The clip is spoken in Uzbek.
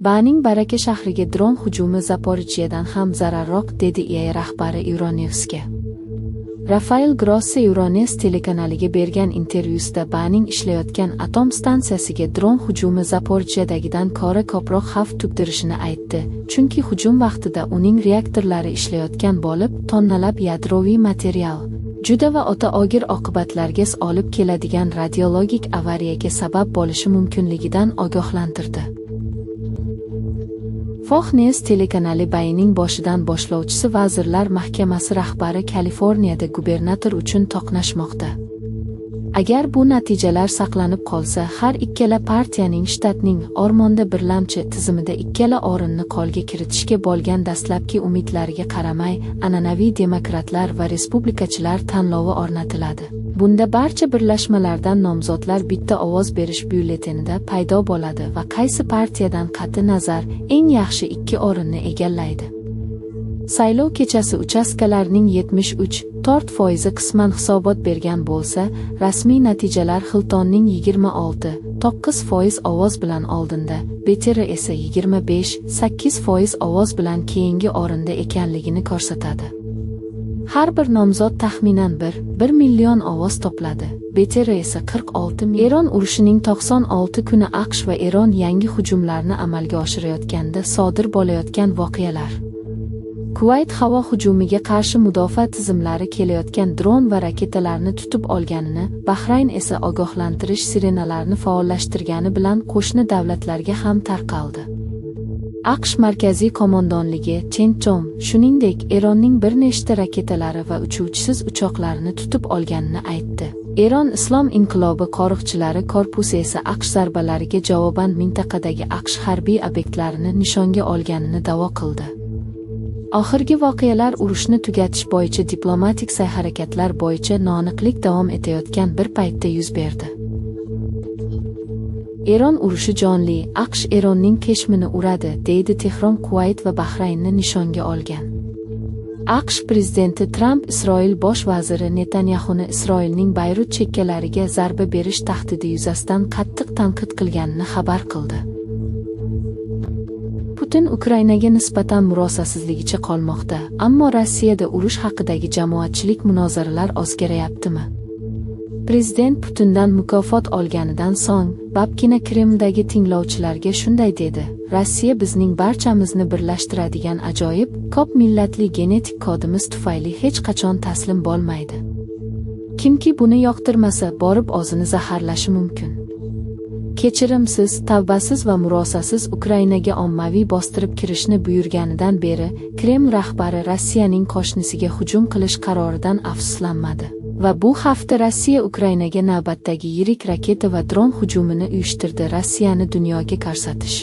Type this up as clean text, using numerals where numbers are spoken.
Baning Baraka shahriga dron hujumi Zaporijyedan ham zararroq, dedi EA rahbari Euronews'ga. Rafael Grossi Euronews telekanaliga bergan intervyusida Baning ishlayotgan atom stansiyasiga dron hujumi Zaporijyedagidan ko'ra ko'proq xavf tug'dirishini aytdi, chunki hujum vaqtida uning reaktorlari ishlayotgan bo'lib, tonnalab yadroviy material, juda va o'ta og'ir oqibatlarga olib keladigan radiologik avariyaga sabab bo'lishi mumkinligidan ogohlantirdi. Fox News telekanali Bayning boshidan boshlovchisi Vazirlar Mahkamasi rahbari Kaliforniyada gubernator uchun to'qnashmoqda. Agar bu natijalar saqlanib qolsa, har ikkala partiyaning shtatning o'rmonda birlamchi tizimida ikkala o'rinni qo'lga kiritishga bo'lgan dastlabki umidlariga qaramay, an'anaviy demokratlar va respublikachilar tanlovi o'rnatiladi. Bunda barcha birlashmalardan nomzodlar bitta ovoz berish byulletenida paydo bo'ladi va qaysi partiyadan qat'i nazar eng yaxshi ikki o'rinni egallaydi. Saylov kechasi uchastkalarning 73.4% qisman hisobot bergan bo'lsa, rasmiy natijalar Hiltonning 26.9% ovoz bilan oldinda, Beteri esa 25.8% ovoz bilan keyingi o'rinda ekanligini ko'rsatadi. Har bir nomzod taxminan 1 million ovoz to'pladi. Beteri esa 46 million. Eron urushining 96 kuni AQSh va Eron yangi hujumlarni amalga oshirayotganda sodir bo'layotgan voqealar. Kuvayt havo hujumiga qarshi mudofaa tizimlari kelayotgan dron va raketalarni tutib olganini, Bahrayn esa ogohlantirish sirenalarini faollashtirgani bilan qo'shni davlatlarga ham tarqaldi. AQSh markaziy qo'mondonligi CENTCOM, shuningdek, Eronning bir nechta raketalari va uchuvchisiz uchoqlarini tutib olganini aytdi. Eron Islom inqilobi qo'riqchilari korpusi esa AQSh zarbalariga javoban mintaqadagi AQSh harbiy obyektlarini nishonga olganini da'vo qildi. Oxirgi voqealar urushni tugatish bo'yicha diplomatik sa'y-harakatlar bo'yicha noaniqlik davom etayotgan bir paytda yuz berdi. Eron urushi jonli, AQSh Eronning keshmini uradi, deydi Tehron Kuvayt va Bahraynni nishonga olgan. AQSh prezidenti Tramp Isroil bosh vaziri Netanyahuni Isroilning Bayrut chekkalariga zarba berish tahdidi yuzasidan qattiq tanqid qilganini xabar qildi. Putin Ukrainaga nisbatan murosasizligicha qolmoqda, ammo Rossiyada urush haqidagi jamoatchilik munozaralar ozgarayaptimi? Prezident Putindan mukofot olganidan so'ng, Babkina Kremldagi tinglovchilarga shunday dedi: Rossiya bizning barchamizni birlashtiradigan ajoyib, ko'p millatli genetik kodimiz tufayli hech qachon taslim bo'lmaydi. Kimki buni yoqtirmasa, borib o'zini zaharlashi mumkin. Kechirimsiz, tavbasiz va murosasiz Ukrainaga ommaviy bostirib kirishni buyurganidan beri, Kreml rahbari Rossiyaning qo'shnisiga hujum qilish qaroridan afsuslanmadi. Va bu hafta Rossiya Ukrainaga navbatdagi yirik raketa va dron hujumini uyushtirdi. Rossiyani dunyoga ko'rsatish